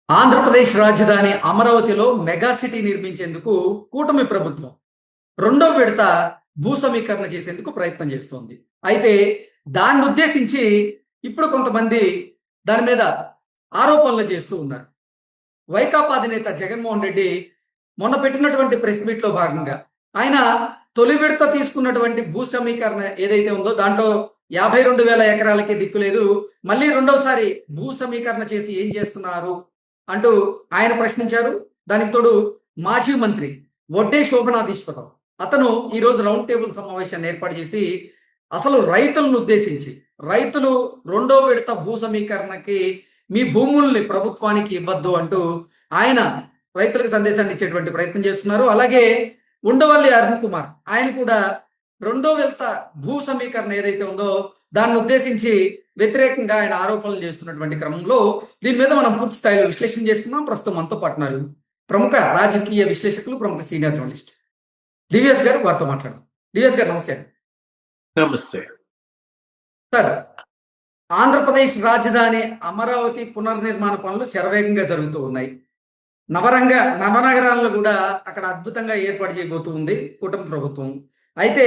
ఆంధ్రప్రదేశ్ రాజధాని అమరావతిలో mega city నిర్మించేందుకు కూటమి ప్రభుత్వం రెండో విడత భూ సమీకరణ చేసేందుకు ప్రయత్నం చేస్తోంది. అయితే దాన్ని ఉద్దేశించి ఇప్పుడు కొంతమంది దాని మీద ఆరోపణలు చేస్తూ ఉన్నారు. వైకాపా అధినేత జగన్మోహన్ రెడ్డి మొన్న పెట్టినటువంటి ప్రెస్ మీట్ లో భాగంగా ఆయన తొలి విడత తీసుకున్నటువంటి భూ సమీకరణ ఏదైతే ఉందో దాంట్లో 52,000 ఎకరాలకి దిక్కు లేదు. మళ్ళీ రెండోసారి భూ సమీకరణ చేసి ఏం చేస్తున్నారు అంటూ ఆయన ప్రశ్నించారు. దానికి తోడు మాజీ మంత్రి వడ్డే శోభనాధీశ్వరరావు అతను ఈరోజు రౌండ్ టేబుల్ సమావేశాన్ని ఏర్పాటు చేసి అసలు రైతులను ఉద్దేశించి రైతులు రెండో విడత భూ సమీకరణకి మీ భూముల్ని ప్రభుత్వానికి ఇవ్వద్దు అంటూ ఆయన రైతులకు సందేశాన్ని ఇచ్చేటువంటి ప్రయత్నం చేస్తున్నారు. అలాగే ఉండవల్లి అరుణ్ కుమార్ ఆయన కూడా రెండో విడత భూ సమీకరణ ఏదైతే ఉందో దాన్ని ఉద్దేశించి వ్యతిరేకంగా ఆయన ఆరోపణలు చేస్తున్నటువంటి క్రమంలో దీని మీద మనం పూర్తి స్థాయిలో విశ్లేషణ చేస్తున్నాం. ప్రస్తుతం మనతో పాటున్నారు ప్రముఖ రాజకీయ విశ్లేషకులు, ప్రముఖ సీనియర్ జర్నలిస్ట్ డివిఎస్ గారు. వారితో మాట్లాడదాం. డివిఎస్ గారు నమస్తే. నమస్తే సార్, ఆంధ్రప్రదేశ్ రాజధాని అమరావతి పునర్నిర్మాణ పనులు శరవేగంగా జరుగుతూ ఉన్నాయి. నవనగరాలను కూడా అక్కడ అద్భుతంగా ఏర్పాటు చేయబోతూ ఉంది కూటమి ప్రభుత్వం. అయితే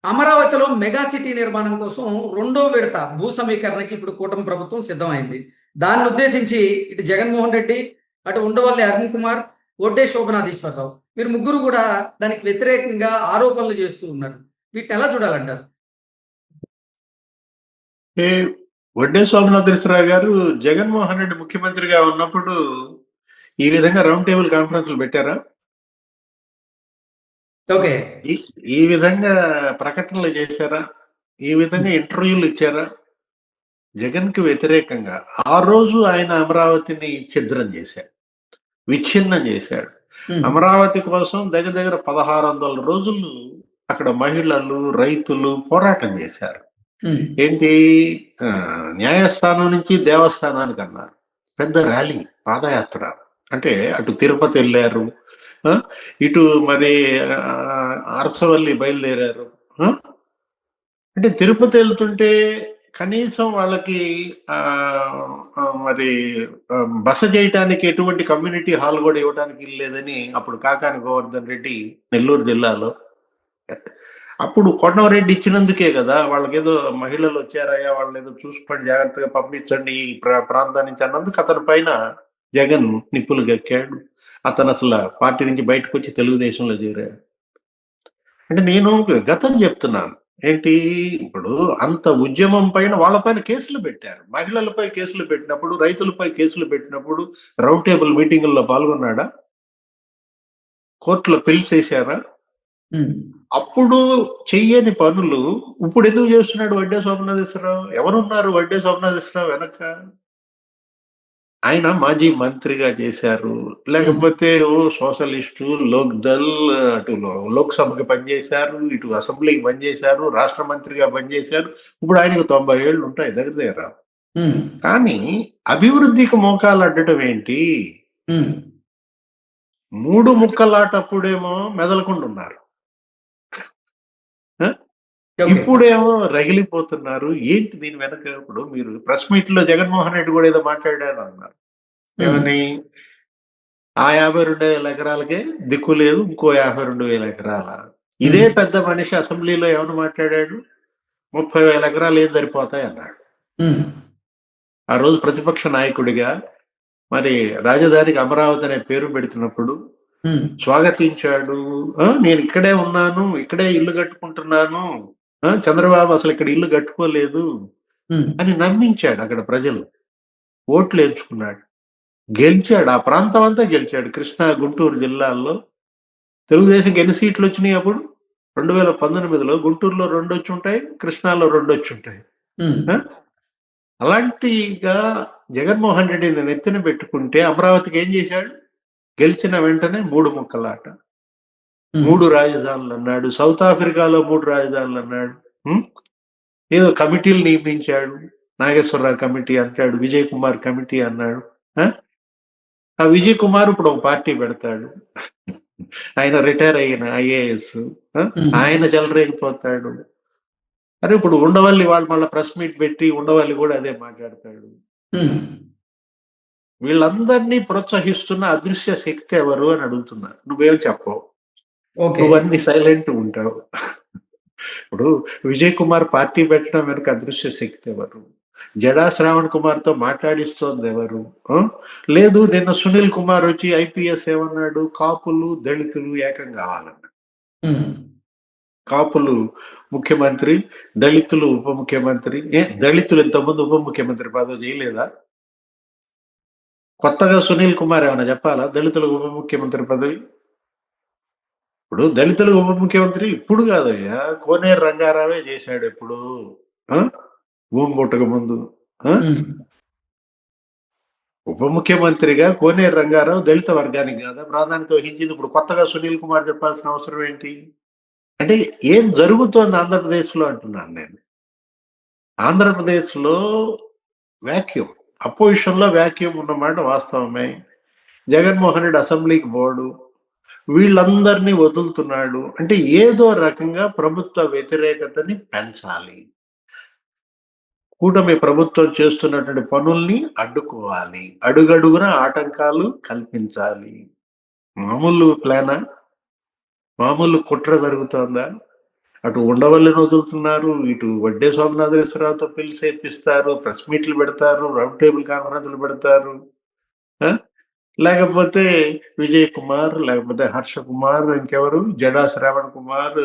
అమరావతిలో మెగా సిటీ నిర్మాణం కోసం రెండో విడత భూ సమీకరణకి ఇప్పుడు కూటమి ప్రభుత్వం సిద్ధమైంది. దాన్ని ఉద్దేశించి ఇటు జగన్మోహన్ రెడ్డి, అటు ఉండవల్లి అరుణ్ కుమార్, వడ్డే శోభనాధీశ్వరరావు వీరు ముగ్గురు కూడా దానికి వ్యతిరేకంగా ఆరోపణలు చేస్తూ ఉన్నారు. వీటిని ఎలా చూడాలంటారు? వడ్డే శోభనాధీశ్వరరావు గారు జగన్మోహన్ రెడ్డి ముఖ్యమంత్రిగా ఉన్నప్పుడు ఈ విధంగా రౌండ్ టేబుల్ కాన్ఫరెన్స్లు పెట్టారా? ఓకే. ఈ విధంగా ప్రకటనలు చేశారా? ఈ విధంగా ఇంటర్వ్యూలు ఇచ్చారా? జగన్ కి వ్యతిరేకంగా ఆ రోజు ఆయన అమరావతిని ఛిద్రం చేశాడు, విచ్ఛిన్నం చేశాడు. అమరావతి కోసం దగ్గర దగ్గర 1600 రోజులు అక్కడ మహిళలు, రైతులు పోరాటం చేశారు. ఏంటి, న్యాయస్థానం నుంచి దేవస్థానానికి అన్నారు. పెద్ద ర్యాలీ, పాదయాత్ర. అంటే అటు తిరుపతి వెళ్ళారు, ఇటు మరి అరసవల్లి బయలుదేరారు. అంటే తిరుపతి వెళ్తుంటే కనీసం వాళ్ళకి మరి బస చేయటానికి ఎటువంటి కమ్యూనిటీ హాల్ కూడా ఇవ్వడానికి లేదని అప్పుడు కాకాని గోవర్ధన్ రెడ్డి నెల్లూరు జిల్లాలో, అప్పుడు కొండవరెడ్డి ఇచ్చినందుకే కదా వాళ్ళకి ఏదో మహిళలు వచ్చారయ్యా వాళ్ళని ఏదో చూసుకోండి, జాగ్రత్తగా పంపించండి ఈ ప్రాంతం నుంచి అన్నందుకు అతని పైన జగన్ నిప్పులు గక్కాడు. అతను అసలు పార్టీ నుంచి బయటకు వచ్చి తెలుగుదేశంలో చేరాడు. అంటే నేను గతం చెప్తున్నాను ఏంటి, ఇప్పుడు అంత ఉద్యమం పైన వాళ్ళపైన కేసులు పెట్టారు. మహిళలపై కేసులు పెట్టినప్పుడు, రైతులపై కేసులు పెట్టినప్పుడు రౌండ్ టేబుల్ మీటింగుల్లో పాల్గొన్నాడా? కోర్టులో పిలిచేశారా? అప్పుడు చెయ్యని పనులు ఇప్పుడు ఎందుకు చేస్తున్నాడు వడ్డే శోభనాధీశ్వరరావు? ఎవరున్నారు వడ్డే శోభనాధీశ్వరరావు వెనక? ఆయన మాజీ మంత్రిగా చేశారు, లేకపోతే సోషలిస్టు, లోక్దల్, అటు లోక్సభకి పనిచేశారు, ఇటు అసెంబ్లీకి పనిచేశారు, రాష్ట్ర మంత్రిగా పనిచేశారు. ఇప్పుడు ఆయనకు 90 ఏళ్ళు ఉంటాయి దగ్గర దగ్గర. కానీ అభివృద్ధికి మోకాలు అడ్డటం ఏంటి? 3 ముక్కలాటప్పుడేమో మెదలకుండా ఉన్నారు, ఇప్పుడేమో రగిలిపోతున్నారు. ఏంటి దీని వెనక? ఇప్పుడు మీరు ప్రెస్ మీట్ లో జగన్మోహన్ రెడ్డి కూడా ఏదో మాట్లాడారు అన్నారు. ఏమని, ఆ 52,000 ఎకరాలకే దిక్కు లేదు, ఇంకో 52,000 ఎకరాల. ఇదే పెద్ద మనిషి అసెంబ్లీలో ఏమని మాట్లాడాడు? 30,000 ఎకరాలు ఏం సరిపోతాయి అన్నాడు. ఆ రోజు ప్రతిపక్ష నాయకుడిగా మరి రాజధానికి అమరావతి అనే పేరు పెడుతున్నప్పుడు స్వాగతించాడు. నేను ఇక్కడే ఉన్నాను, ఇక్కడే ఇల్లు కట్టుకుంటున్నాను, చంద్రబాబు అసలు ఇక్కడ ఇల్లు కట్టుకోలేదు అని నమ్మించాడు. అక్కడ ప్రజలు ఓట్లు ఎంచుకున్నాడు, గెలిచాడు. ఆ ప్రాంతం అంతా గెలిచాడు. కృష్ణా, గుంటూరు జిల్లాల్లో తెలుగుదేశం ఎన్ని సీట్లు వచ్చినాయి అప్పుడు? 2019లో గుంటూరులో 2 వచ్చి ఉంటాయి, కృష్ణాలో 2 వచ్చి ఉంటాయి. అలాంటిగా జగన్మోహన్ రెడ్డిని నెత్తిన పెట్టుకుంటే అమరావతికి ఏం చేశాడు? గెలిచిన వెంటనే 3 ముక్కలాట, 3 రాజధానులు అన్నాడు. సౌత్ ఆఫ్రికాలో 3 రాజధానులు అన్నాడు. ఏదో కమిటీలు నియమించాడు, నాగేశ్వరరావు కమిటీ అంటాడు, విజయ్ కుమార్ కమిటీ అన్నాడు. ఆ విజయ్ కుమార్ ఇప్పుడు ఒక పార్టీ పెడతాడు, ఆయన రిటైర్ అయిన IAS, ఆయన చెలరేగిపోతాడు. అరే ఇప్పుడు ఉండవల్లి వాళ్ళు మళ్ళీ ప్రెస్ మీట్ పెట్టి ఉండవల్లి కూడా అదే మాట్లాడతాడు. వీళ్ళందరినీ ప్రోత్సహిస్తున్న అదృశ్య శక్తి ఎవరు అని అడుగుతున్నా. నువ్వేం చెప్పవు. ఓకే. నువ్వన్నీ సైలెంట్ ఉంటావు. ఇప్పుడు విజయ్ కుమార్ పార్టీ పెట్టడం వెనుక అదృశ్య శక్తి ఎవరు? జడా శ్రావణ్ కుమార్‌తో మాట్లాడిస్తోంది ఎవరు? ఆ! లేదు నిన్న సునీల్ కుమార్ వచ్చి ఐపీఎస్ ఏమన్నాడు? కాపులు, దళితులు ఏకం కావాలన్నాడు. హ్మ్. కాపులు ముఖ్యమంత్రి, దళితులు ఉప ముఖ్యమంత్రి. దళితులు ఇంతకుముందు ఉప ముఖ్యమంత్రి పదవి చేయలేదా? కొత్తగా సునీల్ కుమార్ ఏమన్నా చెప్పాలా దళితులకు ఉప ముఖ్యమంత్రి పదవి? ఇప్పుడు దళితులకు ఉప ముఖ్యమంత్రి ఇప్పుడు కాదయ్యా, కోనేరు రంగారావే చేశాడు ఎప్పుడు. ఆ! భూమి పుట్టక ముందు. ఆ! హ్మ్. ఉప ముఖ్యమంత్రిగా కోనేరు రంగారావు దళిత వర్గానికి కాదా ప్రాధాన్యత వహించింది. ఇప్పుడు కొత్తగా సునీల్ కుమార్ చెప్పాల్సిన అవసరం ఏంటి? అంటే ఏం జరుగుతోంది ఆంధ్రప్రదేశ్‌లో అంటున్నాను నేను. ఆంధ్రప్రదేశ్‌లో వాక్యూమ్. అపోజిషన్‌లో వాక్యూమ్ ఉన్నమాట వాస్తవమే. జగన్మోహన్ రెడ్డి అసెంబ్లీకి పోడు. వీళ్ళందరినీ వదులుతున్నాడు. అంటే ఏదో రకంగా ప్రభుత్వ వ్యతిరేకతని పెంచాలి. కూటమి ప్రభుత్వం చేస్తున్నటువంటి పనుల్ని అడ్డుకోవాలి. అడుగడుగున ఆటంకాలు కల్పించాలి. మామూలు ప్లానా? మామూలు కుట్ర జరుగుతోందా? అటు ఉండవల్లిని వదులుతున్నారు. ఇటు వడ్డే సోమనాథేశ్వరరావుతో పిలిసేపిస్తారు. ప్రెస్ మీట్లు పెడతారు. రౌండ్ టేబుల్ కాన్ఫరెన్స్‌లు పెడతారు. ఆ! లేకపోతే విజయ్ కుమార్, లేకపోతే హర్ష కుమార్, ఇంకెవరు జడా శ్రావణ్ కుమార్,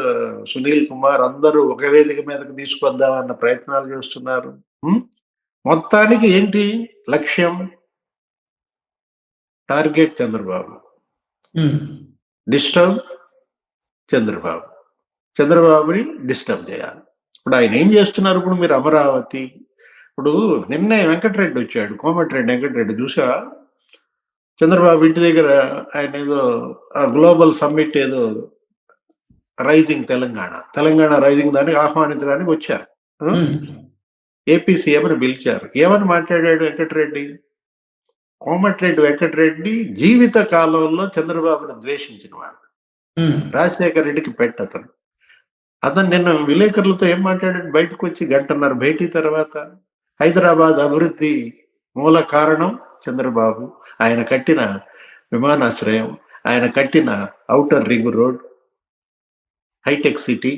సునీల్ కుమార్ అందరూ ఒక వేదిక మీదకి తీసుకొద్దామన్న ప్రయత్నాలు చేస్తున్నారు. హ్మ్. మొత్తానికి ఏంటి లక్ష్యం? టార్గెట్ చంద్రబాబు. హ్మ్. డిస్టర్బ్ చంద్రబాబు. చంద్రబాబుని డిస్టర్బ్ చేయాలి. ఇప్పుడు ఆయన ఏం చేస్తున్నారు ఇప్పుడు మీరు అమరావతి? ఇప్పుడు నిన్నే వెంకటరెడ్డి వచ్చాడు. కోమటిరెడ్డి వెంకటరెడ్డి చూసావా? చంద్రబాబు ఇంటి దగ్గర ఆయన ఏదో గ్లోబల్ సమ్మిట్ ఏదో రైజింగ్ తెలంగాణ. తెలంగాణ రైజింగ్ దానికి ఆహ్వానించడానికి వచ్చారు. ఆ! హ్మ్. ఏపీ సీఎంని పిలిచారు. ఏమని మాట్లాడాడు వెంకటరెడ్డి? కోమటిరెడ్డి వెంకటరెడ్డి జీవిత కాలంలో చంద్రబాబును ద్వేషించినవాడు. హ్మ్. రాజశేఖర రెడ్డికి పెట్టతను. అతను నిన్న విలేకరులతో ఏం మాట్లాడాడు బయటకొచ్చి గంటన్నర భేటీ తర్వాత? హైదరాబాద్ అభివృద్ధి మూల కారణం చంద్రబాబు. ఆయన కట్టిన విమానాశ్రయం, ఆయన కట్టిన ఔటర్ రింగ్ రోడ్, హైటెక్ సిటీ.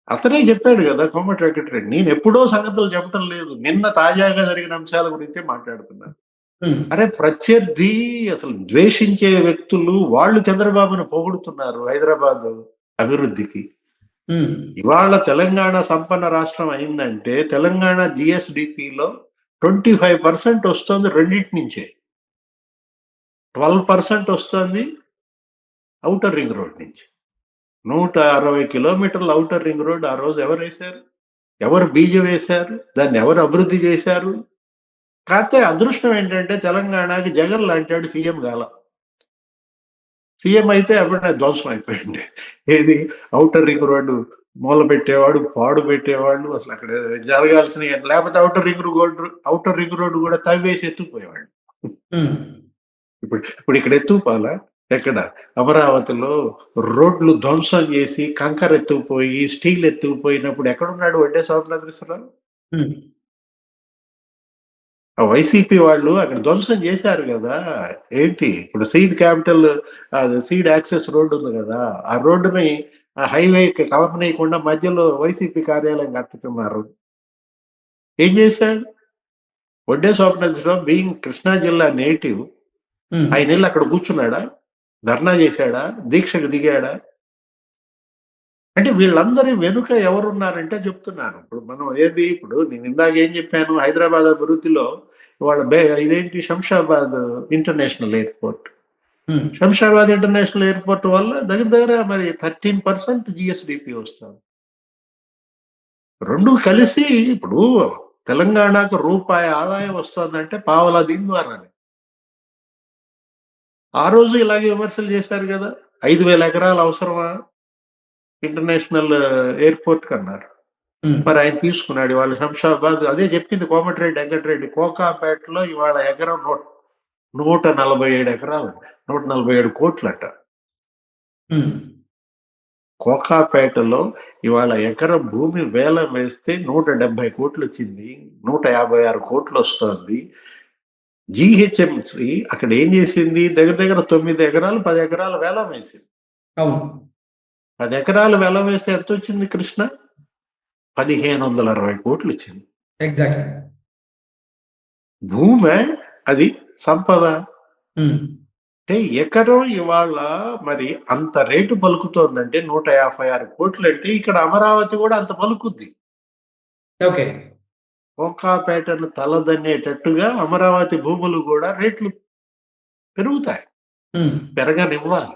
అతనే చెప్పాడు గదా! కోమటి వెంకటరెడ్డి. నేనెప్పుడో సంగతులు చెప్పటం లేదు. నిన్న తాజాగా జరిగిన అంశాల గురించే మాట్లాడుతున్నాను. హ్మ్. అరే! ప్రత్యర్థి అసలు ద్వేషించే వ్యక్తులు వాళ్ళు చంద్రబాబును పొగుడుతున్నారు హైదరాబాదు అభివృద్ధికి. హ్మ్. ఇవాళ తెలంగాణ సంపన్న రాష్ట్రం అయిందంటే తెలంగాణ జీఎస్‌డిపిలో 25% వస్తోంది రెండిటి నుంచే. 12% వస్తోంది ఔటర్ రింగ్ రోడ్ నుంచి. 160 కిలోమీటర్ల ఔటర్ రింగ్ రోడ్ ఆ రోజు ఎవరేశారు? ఎవరు బీజం వేశారు? దాన్ని ఎవరు అభివృద్ధి చేశారు? కాతే అదృష్టం ఏంటంటే తెలంగాణకి జగన్ లాంటోడు సీఎం గాల. సీఎం అయితే ఎమ్మటే ధ్వంసం అయిపోయింది. ఏది ఔటర్ రింగ్ రోడ్డు మొదలుపెట్టేవాడు, పాడు పెట్టేవాళ్ళు అసలక్కడ జరగాల్సినయి లేకపోతే ఔటర్ రింగ్ రోడ్డు కూడా తవ్వేసి ఎత్తుకుపోయేవాళ్ళు. హ్మ్. ఇప్పుడు ఇక్కడ ఎత్తుకుపోవాలా? ఎక్కడ? అమరావతిలో రోడ్లు ధ్వంసం చేసి, కంకర ఎత్తుకుపోయి, స్టీల్ ఎత్తుకుపోయినప్పుడు ఎక్కడున్నాడు వడ్డే శోభనాద్రీశ్వరరావు? హ్మ్. ఆ వైసీపీ వాళ్ళు అక్కడ ధ్వంసం చేశారు గదా! ఏంటి ఇప్పుడు సీడ్ క్యాపిటల్ అది సీడ్ యాక్సెస్ రోడ్ ఉంది గదా! ఆ రోడ్డుని ఆ హైవేకి కలపనీయకుండా మధ్యలో వైసీపీ కార్యాలయం కట్టుతున్నారు. ఏం చేశాడు? వడ్డే స్వప్నేశ్వరరావు బీయింగ్ కృష్ణా జిల్లా నేటివ్ హ్మ్. ఆయనెళ్లి అక్కడ కూర్చున్నాడా? ధర్నా చేశాడా? దీక్షకు దిగాడా? అంటే వీళ్ళందరి వెనుక ఎవరున్నారంటే చెప్తున్నాను. ఇప్పుడు మనం ఏది ఇప్పుడు నేను ఇందాక ఏం చెప్పాను హైదరాబాద్ అభివృద్ధిలో ఇవాళ ఇదేంటి శంషాబాద్ ఇంటర్నేషనల్ ఎయిర్‌పోర్ట్. హ్మ్. శంషాబాద్ ఇంటర్నేషనల్ ఎయిర్‌పోర్ట్ వల్ల దగ్గర దగ్గర మరి 13% జీఎస్‌డీపీ వస్తుంది. 2 కలిసి ఇప్పుడు తెలంగాణకు రూపాయి ఆదాయం వస్తోందంటే పావలా దీని ద్వారానే. ఆ రోజు ఇలాగే విమర్శలు చేశారు గదా! 5,000 ఎకరాలు అవసరమా ఇంటర్నేషనల్ ఎయిర్‌పోర్ట్‌కన్నారు. హ్మ్. మరి ఆయన తీసుకున్నాడు. ఇవాళ శంషాబాద్ అదే చెప్పింది కోమటిరెడ్డి వెంకటరెడ్డి. కోకాపేటలో ఇవాళ ఎకరం 147 ఎకరాలండి. 147 కోట్లట. హ్మ్. కోకాపేటలో ఇవాళ ఎకరం భూమి వేలం వేస్తే 170 కోట్లొచ్చింది. 156 కోట్లొస్తోంది. జీహెచ్ఎంసి అక్కడ ఏం చేసింది? దగ్గర దగ్గర 9 ఎకరాలు 10 ఎకరాల వేలం వేసింది. అవును. 10 ఎకరాలు వేలం వేస్తే ఎంత వచ్చింది కృష్ణ? 1560 కోట్లు వచ్చింది. ఎగ్జాక్ట్లీ. భూమే అది సంపద. ఉమ్. అంటే ఎకరం ఇవాళ మరి అంత రేటు పలుకుతోందంటే 156 కోట్లు అంటే ఇక్కడ అమరావతి కూడా అంత పలుకుద్ది. ఓకే. కోకాపేటను తలదన్నేటట్టుగా అమరావతి భూములు కూడా రేట్లు పెరుగుతాయి. ఉమ్. పెరగనివ్వాలి.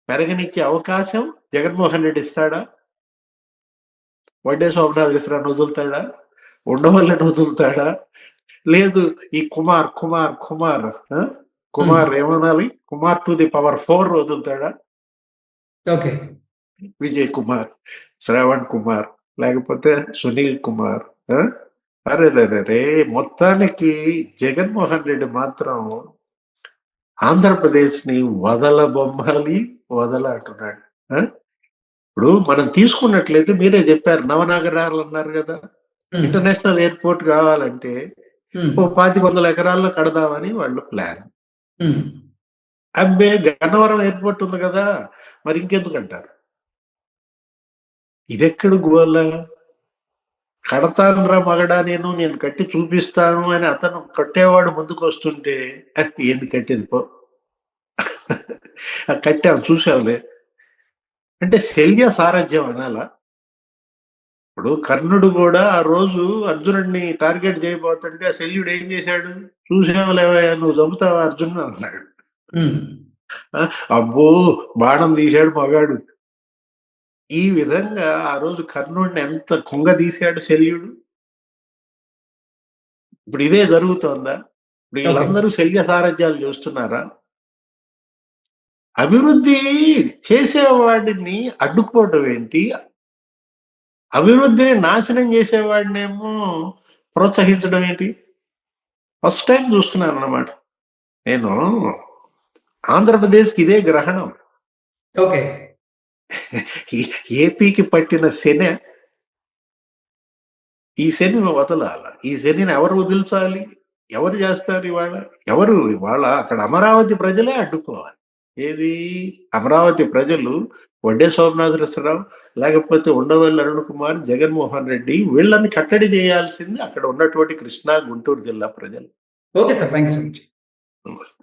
పెరగనిచ్చే అవకాశం జగన్మోహన్ రెడ్డి ఇస్తాడా? వడ్డే సోమనాథేశ్వరాన్ని వదులుతాడా? ఉండవల్లిని వదులుతాడా? లేదు ఈ కుమార్ ఏమనాలి? కుమార్ టు ది పవర్ 4 వదులుతాడా? ఓకే. విజయ్ కుమార్, శ్రవణ్ కుమార్, లేకపోతే సునీల్ కుమార్. అరే మొత్తానికి జగన్మోహన్ రెడ్డి మాత్రం ఆంధ్రప్రదేశ్ ని వదలబొమ్మాలి అంటున్నాడు. ఇప్పుడు మనం తీసుకున్నట్లయితే మీరే చెప్పారు, నవనగరాలు అన్నారు కదా. ఉమ్. ఇంటర్నేషనల్ ఎయిర్పోర్ట్ కావాలంటే ఉమ్. 2500 ఎకరాల్లో కడదామని వాళ్ళు ప్లాన్. ఉమ్. అబ్బే గన్నవరం ఎయిర్పోర్ట్ ఉంది కదా, మరి ఇంకెందుకు అంటారు? ఇదెక్కడ గోల? కడతానురా మగడా, నేను కట్టి చూపిస్తాను అని అతను కట్టేవాడు ముందుకు వస్తుంటే ఏంది కట్టేది పో కట్టాం చూసావులే అంటే శల్య సారథ్యం అనాలా? ఇప్పుడు కర్ణుడు కూడా ఆ రోజు అర్జునుడిని టార్గెట్ చేయబోతుంటే ఆ శల్యుడు ఏం చేశాడు? చూసావులేవయ్యా, నువ్వు చంపుతావా అర్జునుడు అన్నాడు. ఉమ్. అబ్బో బాణం తీశాడు మగాడు. ఈ విధంగా ఆ రోజు కర్ణుడిని ఎంత కుంగదీశాడు శల్యుడు. ఇప్పుడు ఇదే జరుగుతోందా? ఇప్పుడు వీళ్ళందరూ శల్య సారథ్యాలు చూస్తున్నారా? అభివృద్ధి చేసేవాడిని అడ్డుకోవడం ఏంటి? అభివృద్ధిని నాశనం చేసేవాడినేమో ప్రోత్సహించడం ఏంటి? ఫస్ట్ టైం చూస్తున్నాను అన్నమాట నేను. ఆంధ్రప్రదేశ్కి ఇదే గ్రహణం. ఓకే. ఏపీకి పట్టిన శని. ఈ శనిని వదలాల. ఈ శనిని ఎవరు వదిల్చాలి? ఎవరు చేస్తారు ఇవాళ? ఎవరు ఇవాళ? అక్కడ అమరావతి ప్రజలే అడ్డుకోవాలి. ఏది? అమరావతి ప్రజలు వడ్డే సోమనాథరావు, లేకపోతే ఉండవల్లి అరుణ్ కుమార్, జగన్మోహన్ రెడ్డి వీళ్ళని కట్టడి చేయాల్సింది అక్కడ ఉన్నటువంటి కృష్ణా, గుంటూరు జిల్లా ప్రజలు. Okay sir. Thank you so much.